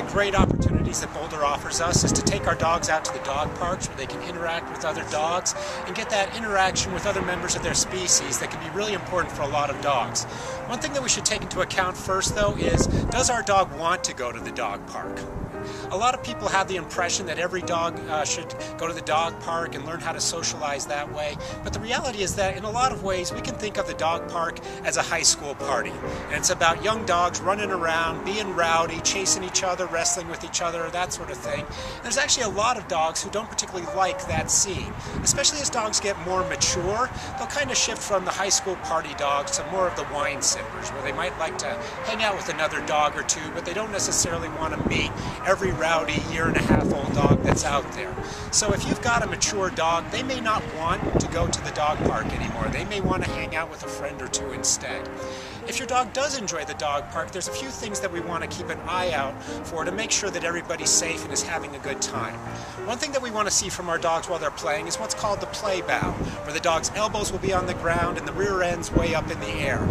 great opportunities that Boulder offers us is to take our dogs out to the dog parks where they can interact with other dogs and get that interaction with other members of their species that can be really important for a lot of dogs. One thing that we should take into account first, though, is does our dog want to go to the dog park? A lot of people have the impression that every dog should go to the dog park and learn how to socialize that way, but the reality is that in a lot of ways we can think of the dog park as a high school party. And it's about young dogs running around, being rowdy, chasing each other, wrestling with each other, that sort of thing. And there's actually a lot of dogs who don't particularly like that scene. Especially as dogs get more mature, they'll kind of shift from the high school party dogs to more of the wine sippers, where they might like to hang out with another dog or two, but they don't necessarily want to meet every rowdy year-and-a-half-old dog that's out there. So if you've got a mature dog, they may not want to go to the dog park anymore. They may want to hang out with a friend or two instead. If your dog does enjoy the dog park, there's a few things that we want to keep an eye out for to make sure that everybody's safe and is having a good time. One thing that we want to see from our dogs while they're playing is what's called the play bow, where the dog's elbows will be on the ground and the rear end's way up in the air.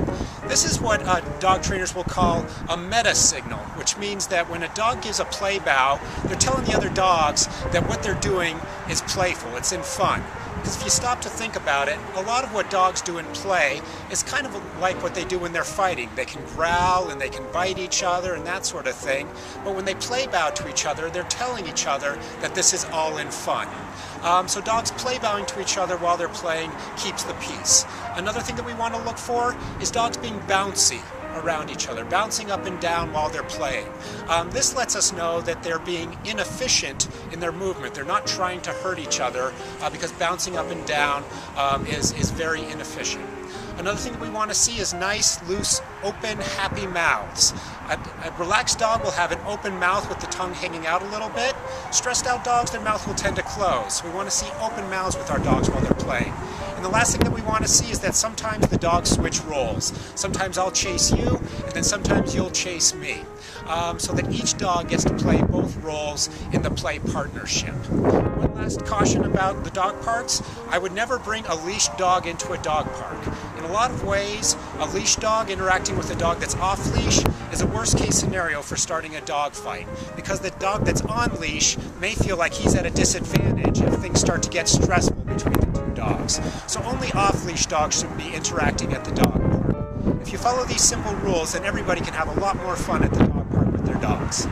This is what dog trainers will call a meta signal, which means that when a dog gives a play bow, they're telling the other dogs that what they're doing is playful, it's in fun. Because if you stop to think about it, a lot of what dogs do in play is kind of like what they do when they're fighting. They can growl and they can bite each other and that sort of thing. But when they play bow to each other, they're telling each other that this is all in fun. So dogs play bowing to each other while they're playing keeps the peace. Another thing that we want to look for is dogs being bouncy around each other, bouncing up and down while they're playing. This lets us know that they're being inefficient in their movement. They're not trying to hurt each other because bouncing up and down is very inefficient. Another thing that we want to see is nice, loose, open, happy mouths. A relaxed dog will have an open mouth with the tongue hanging out a little bit. Stressed out dogs, their mouth will tend to close. We want to see open mouths with our dogs while they're playing. And the last thing that we want to see is that sometimes the dogs switch roles. Sometimes I'll chase you, and then sometimes you'll chase me. So that each dog gets to play both roles in the play partnership. One last caution about the dog parks, I would never bring a leashed dog into a dog park. In a lot of ways, a leashed dog interacting with a dog that's off leash is a worst case scenario for starting a dog fight, because the dog that's on leash may feel like he's at a disadvantage if things start to get stressful between the two dogs. So only off-leash dogs should be interacting at the dog park. If you follow these simple rules, then everybody can have a lot more fun at the dog park with their dogs.